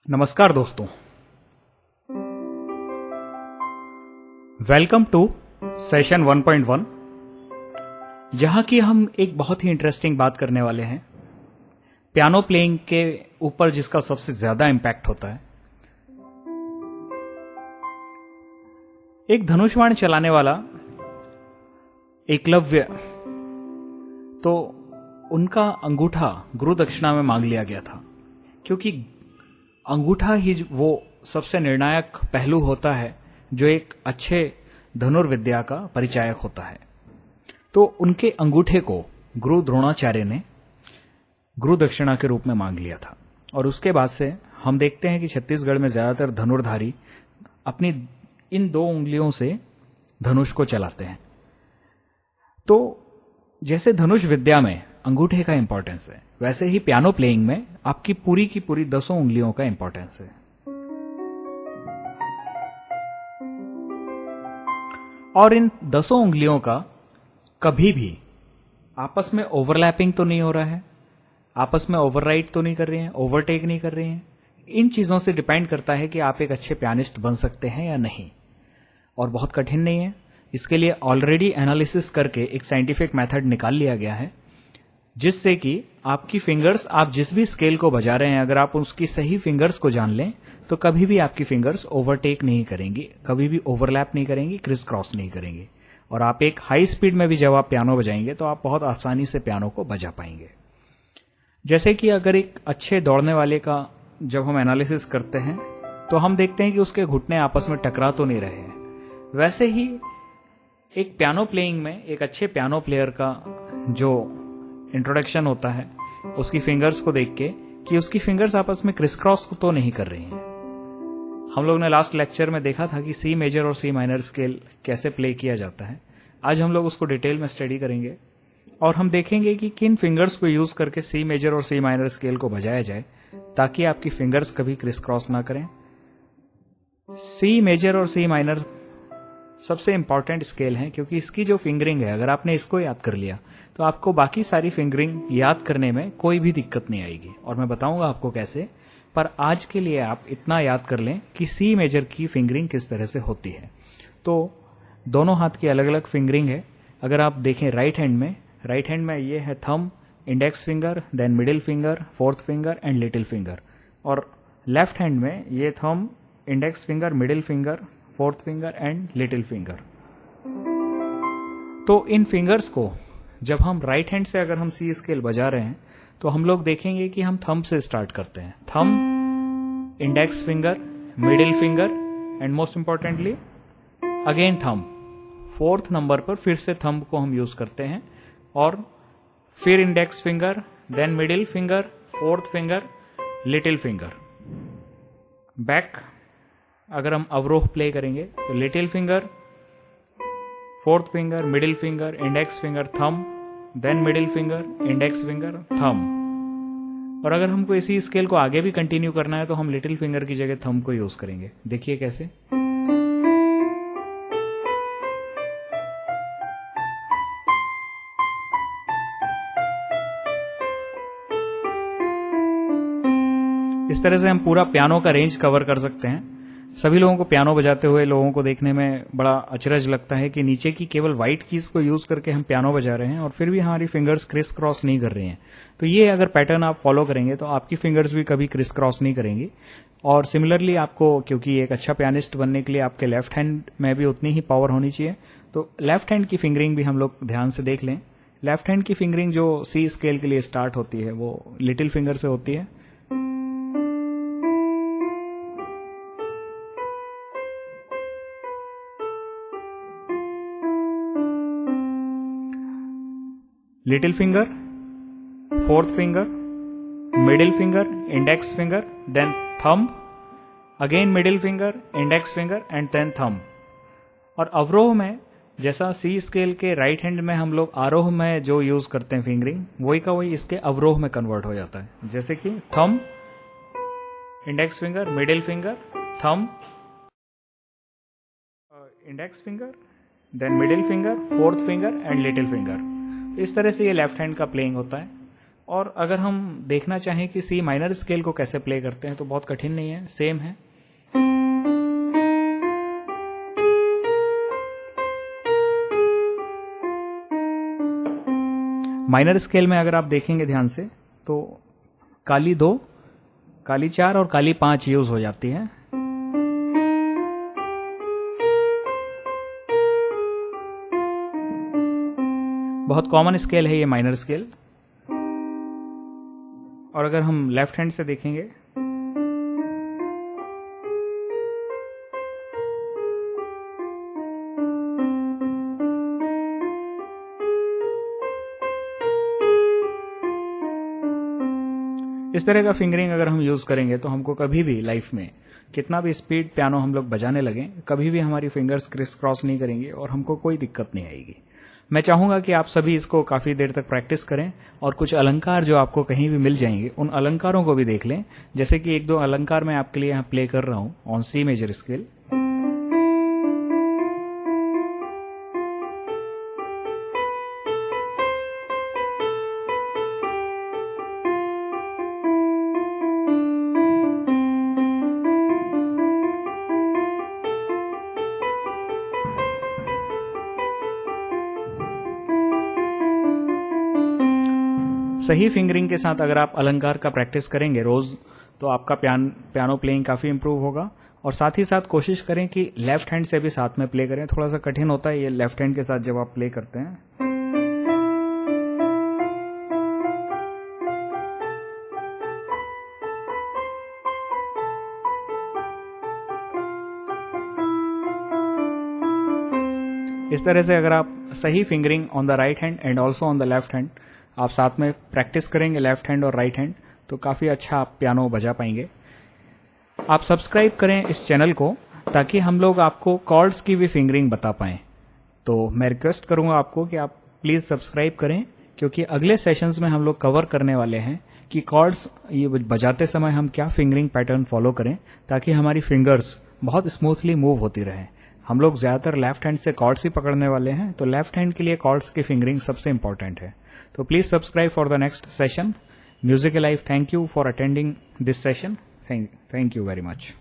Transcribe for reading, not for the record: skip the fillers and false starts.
नमस्कार दोस्तों, welcome to session 1.1 जहां की हम एक बहुत ही इंटरेस्टिंग बात करने वाले हैं पियानो प्लेइंग के ऊपर जिसका सबसे ज्यादा इंपैक्ट होता है। एक धनुष्वाण चलाने वाला एकलव्य, तो उनका अंगूठा गुरु दक्षिणा में मांग लिया गया था, क्योंकि अंगूठा ही वो सबसे निर्णायक पहलू होता है जो एक अच्छे धनुर्विद्या का परिचायक होता है। तो उनके अंगूठे को गुरु द्रोणाचार्य ने गुरु दक्षिणा के रूप में मांग लिया था। और उसके बाद से हम देखते हैं कि छत्तीसगढ़ में ज्यादातर धनुर्धारी अपनी इन दो उंगलियों से धनुष को चलाते हैं। तो जैसे धनुष विद्या में अंगूठे का इंपॉर्टेंस है, वैसे ही पियानो प्लेइंग में आपकी पूरी की पूरी 10 उंगलियों का इंपॉर्टेंस है। और इन 10 उंगलियों का कभी भी आपस में ओवरलैपिंग तो नहीं हो रहा है, आपस में ओवरराइड तो नहीं कर रही हैं, ओवरटेक नहीं कर रही हैं। इन चीजों से डिपेंड करता है कि आप एक अच्छे पियानिस्ट बन सकते हैं या नहीं। और बहुत कठिन नहीं है, इसके लिए ऑलरेडी एनालिसिस करके एक साइंटिफिक मेथड निकाल लिया गया है, जिससे कि आपकी फिंगर्स, आप जिस भी स्केल को बजा रहे हैं, अगर आप उसकी सही फिंगर्स को जान लें तो कभी भी आपकी फिंगर्स ओवरटेक नहीं करेंगी, कभी भी ओवरलैप नहीं करेंगी, क्रिस क्रॉस नहीं करेंगी। और आप एक हाई स्पीड में भी जब आप पियानो बजाएंगे तो आप बहुत आसानी से पियानो को बजा पाएंगे। जैसे कि अगर एक अच्छे दौड़ने वाले का जब हम एनालिसिस करते हैं तो हम देखते हैं कि उसके घुटने आपस में टकरा तो नहीं रहे हैं। वैसे ही एक पियानो प्लेइंग में एक अच्छे पियानो प्लेयर का जो इंट्रोडक्शन होता है, उसकी फिंगर्स को देख के कि उसकी फिंगर्स आपस में क्रिस क्रॉस तो नहीं कर रही हैं। हम लोग ने लास्ट लेक्चर में देखा था कि सी मेजर और सी माइनर स्केल कैसे प्ले किया जाता है। आज हम लोग उसको डिटेल में स्टडी करेंगे और हम देखेंगे कि किन फिंगर्स को यूज करके सी मेजर और सी माइनर स्केल को बजाया जाए ताकि आपकी फिंगर्स कभी क्रिस क्रॉस ना करें। सी मेजर और सी माइनर सबसे इंपॉर्टेंट स्केल है, क्योंकि इसकी जो फिंगरिंग है, अगर आपने इसको याद कर लिया तो आपको बाकी सारी फिंगरिंग याद करने में कोई भी दिक्कत नहीं आएगी। और मैं बताऊंगा आपको कैसे, पर आज के लिए आप इतना याद कर लें कि सी मेजर की फिंगरिंग किस तरह से होती है। तो दोनों हाथ की अलग अलग फिंगरिंग है। अगर आप देखें राइट हैंड में ये है thumb, index finger, then middle finger, fourth finger and little finger. और लेफ्ट हैंड में ये thumb, index finger, middle finger, fourth finger and little finger. तो इन फिंगर्स को जब हम राइट हैंड से अगर हम सी स्केल बजा रहे हैं तो हम लोग देखेंगे कि हम थंब से स्टार्ट करते हैं। Thumb, index finger, middle finger and most importantly again thumb. Fourth number पर फिर से थंब को हम यूज करते हैं और फिर index finger, then middle finger, fourth finger, little finger. Back अगर हम अवरोह प्ले करेंगे तो little finger, fourth finger, middle finger, index finger, thumb, then middle finger, index finger, thumb. और अगर हमको इसी स्केल को आगे भी कंटिन्यू करना है तो हम लिटिल फिंगर की जगह थंब को यूज करेंगे। देखिए कैसे। इस तरह से हम पूरा पियानो का रेंज कवर कर सकते हैं। सभी लोगों को पियानो बजाते हुए लोगों को देखने में बड़ा अचरज लगता है कि नीचे की केवल व्हाइट कीज को यूज करके हम पियानो बजा रहे हैं और फिर भी हमारी फिंगर्स क्रिस क्रॉस नहीं कर रही हैं। तो ये अगर पैटर्न आप फॉलो करेंगे तो आपकी फिंगर्स भी कभी क्रिस क्रॉस नहीं करेंगी। और सिमिलरली आपको, क्योंकि एक अच्छा पियानिस्ट बनने के लिए आपके लेफ्ट हैंड में भी उतनी ही पावर होनी चाहिए, तो लेफ्ट हैंड की फिंगरिंग भी हम लोग ध्यान से देख लें। लेफ्ट हैंड की फिंगरिंग जो सी स्केल के लिए स्टार्ट होती है वो लिटिल फिंगर से होती है। Little finger, fourth finger, middle finger, index finger, then thumb, again middle finger, index finger and then thumb. और अवरोह में जैसा सी स्केल के राइट हैंड में हम लोग आरोह में जो यूज करते हैं फिंगरिंग, वही का वही इसके अवरोह में कन्वर्ट हो जाता है। जैसे कि thumb, index finger, middle finger, thumb, index finger, then middle finger, fourth finger and little finger. इस तरह से ये लेफ्ट हैंड का प्लेइंग होता है। और अगर हम देखना चाहें कि सी माइनर स्केल को कैसे प्ले करते हैं तो बहुत कठिन नहीं है, सेम है। माइनर स्केल में अगर आप देखेंगे ध्यान से तो काली 2, काली 4 और काली 5 यूज हो जाती है। बहुत कॉमन स्केल है ये माइनर स्केल। और अगर हम लेफ्ट हैंड से देखेंगे इस तरह का फिंगरिंग अगर हम यूज करेंगे तो हमको कभी भी लाइफ में कितना भी स्पीड पियानो हम लोग बजाने लगें, कभी भी हमारी फिंगर्स क्रिस क्रॉस नहीं करेंगे और हमको कोई दिक्कत नहीं आएगी। मैं चाहूंगा कि आप सभी इसको काफी देर तक प्रैक्टिस करें और कुछ अलंकार जो आपको कहीं भी मिल जाएंगे उन अलंकारों को भी देख लें। जैसे कि 1-2 अलंकार मैं आपके लिए यहाँ प्ले कर रहा हूं ऑन सी मेजर स्केल। सही फिंगरिंग के साथ अगर आप अलंकार का प्रैक्टिस करेंगे रोज तो आपका पियानो प्लेइंग काफी इंप्रूव होगा। और साथ ही साथ कोशिश करें कि लेफ्ट हैंड से भी साथ में प्ले करें। थोड़ा सा कठिन होता है ये लेफ्ट हैंड के साथ जब आप प्ले करते हैं। इस तरह से अगर आप सही fingering on the right hand and also on the left hand आप साथ में प्रैक्टिस करेंगे लेफ्ट हैंड और राइट हैंड तो काफी अच्छा आप पियानो बजा पाएंगे। आप सब्सक्राइब करें इस चैनल को ताकि हम लोग आपको कॉर्ड्स की भी फिंगरिंग बता पाएं। तो मैं रिक्वेस्ट करूंगा आपको कि आप प्लीज सब्सक्राइब करें, क्योंकि अगले सेशंस में हम लोग कवर करने वाले हैं कि कॉर्ड्स ये बजाते समय हम क्या फिंगरिंग पैटर्न फॉलो करें ताकि हमारी फिंगर्स बहुत स्मूथली मूव होती रहे। हम लोग ज्यादातर लेफ्ट हैंड से कॉर्ड्स ही पकड़ने वाले हैं, तो लेफ्ट हैंड के लिए कॉर्ड्स की फिंगरिंग सबसे इंपॉर्टेंट है। So please subscribe for the next session. Music Alive, thank you for attending this session. Thank you very much.